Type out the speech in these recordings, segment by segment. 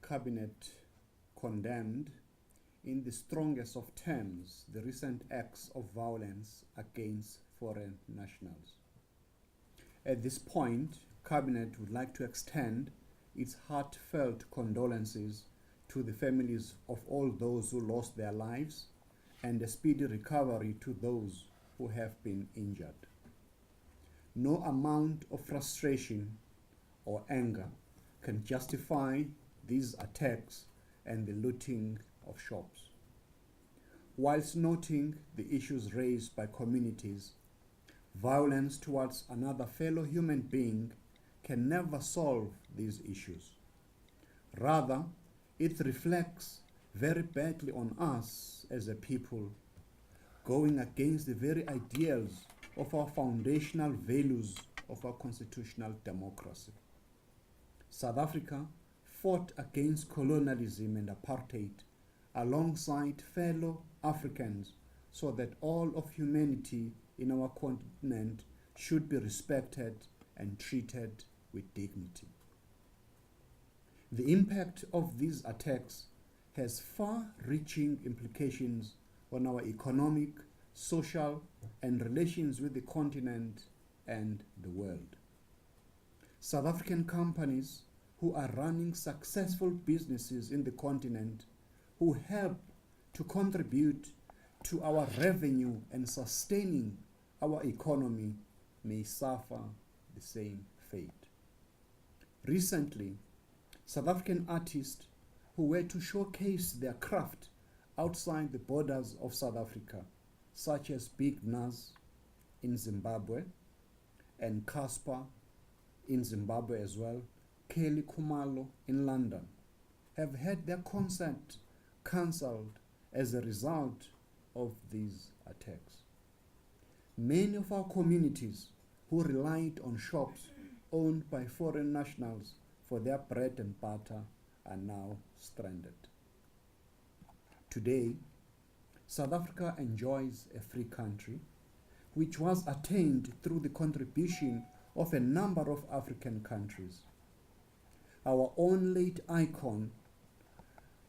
Cabinet condemned in the strongest of terms the recent acts of violence against foreign nationals. At this point, Cabinet would like to extend its heartfelt condolences to the families of all those who lost their lives and a speedy recovery to those who have been injured. No amount of frustration or anger can justify these attacks and the looting of shops. Whilst noting the issues raised by communities, violence towards another fellow human being can never solve these issues. Rather, it reflects very badly on us as a people, going against the very ideals of our foundational values of our constitutional democracy. South Africa fought against colonialism and apartheid alongside fellow Africans so that all of humanity in our continent should be respected and treated with dignity. The impact of these attacks has far-reaching implications on our economic, social, and relations with the continent and the world. South African companies who are running successful businesses in the continent, who help to contribute to our revenue and sustaining our economy, may suffer the same fate. Recently, South African artists who were to showcase their craft outside the borders of South Africa, such as Big Nas in Zimbabwe and Casper in Zimbabwe as well, Kelly Khumalo in London, have had their concert cancelled as a result of these attacks. Many of our communities who relied on shops owned by foreign nationals for their bread and butter are now stranded. Today, South Africa enjoys a free country, which was attained through the contribution of a number of African countries. Our own late icon,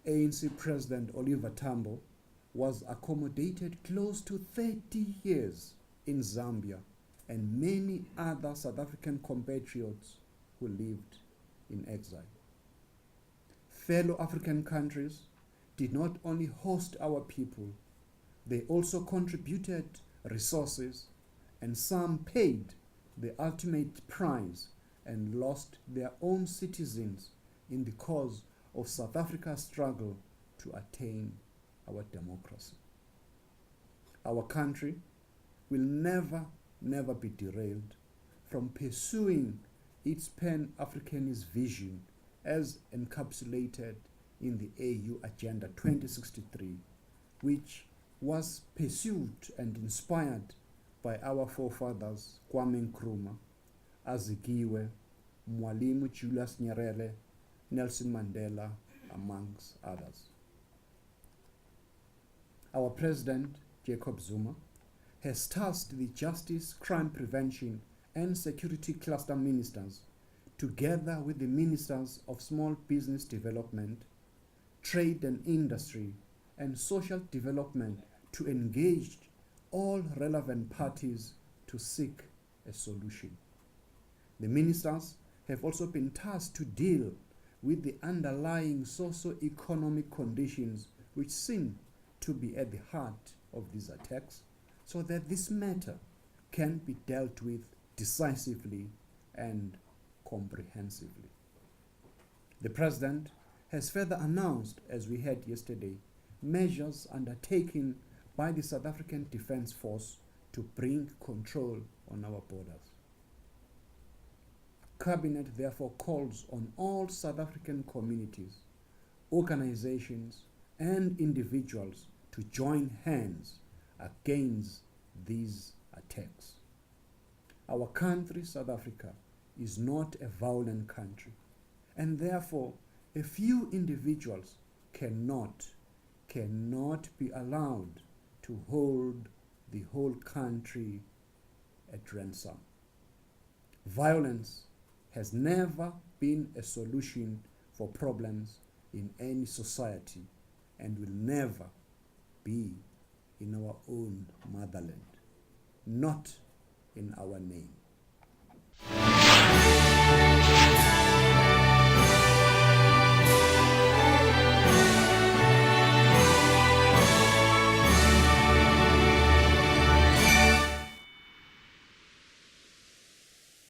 ANC President Oliver Tambo, was accommodated close to 30 years in Zambia, and many other South African compatriots who lived in exile. Fellow African countries did not only host our people, they also contributed resources, and some paid the ultimate price and lost their own citizens in the cause of South Africa's struggle to attain our democracy. Our country will never be derailed from pursuing its Pan-Africanist vision as encapsulated in the AU Agenda 2063, which was pursued and inspired by our forefathers Kwame Nkrumah, Azikiwe, Mwalimu Julius Nyerere, Nelson Mandela, amongst others. Our President, Jacob Zuma, has tasked the Justice, Crime Prevention and Security Cluster Ministers, together with the Ministers of Small Business Development, Trade and Industry, and Social Development, to engage all relevant parties to seek a solution. The ministers have also been tasked to deal with the underlying socio-economic conditions which seem to be at the heart of these attacks, so that this matter can be dealt with decisively and comprehensively. The President has further announced, as we heard yesterday, measures undertaken by the South African Defence Force to bring control on our borders. Cabinet therefore calls on all South African communities, organizations, and individuals to join hands against these attacks. Our country, South Africa, is not a violent country, and therefore a few individuals cannot be allowed to hold the whole country at ransom. Violence has never been a solution for problems, in any society and will never be in our own motherland, not in our name.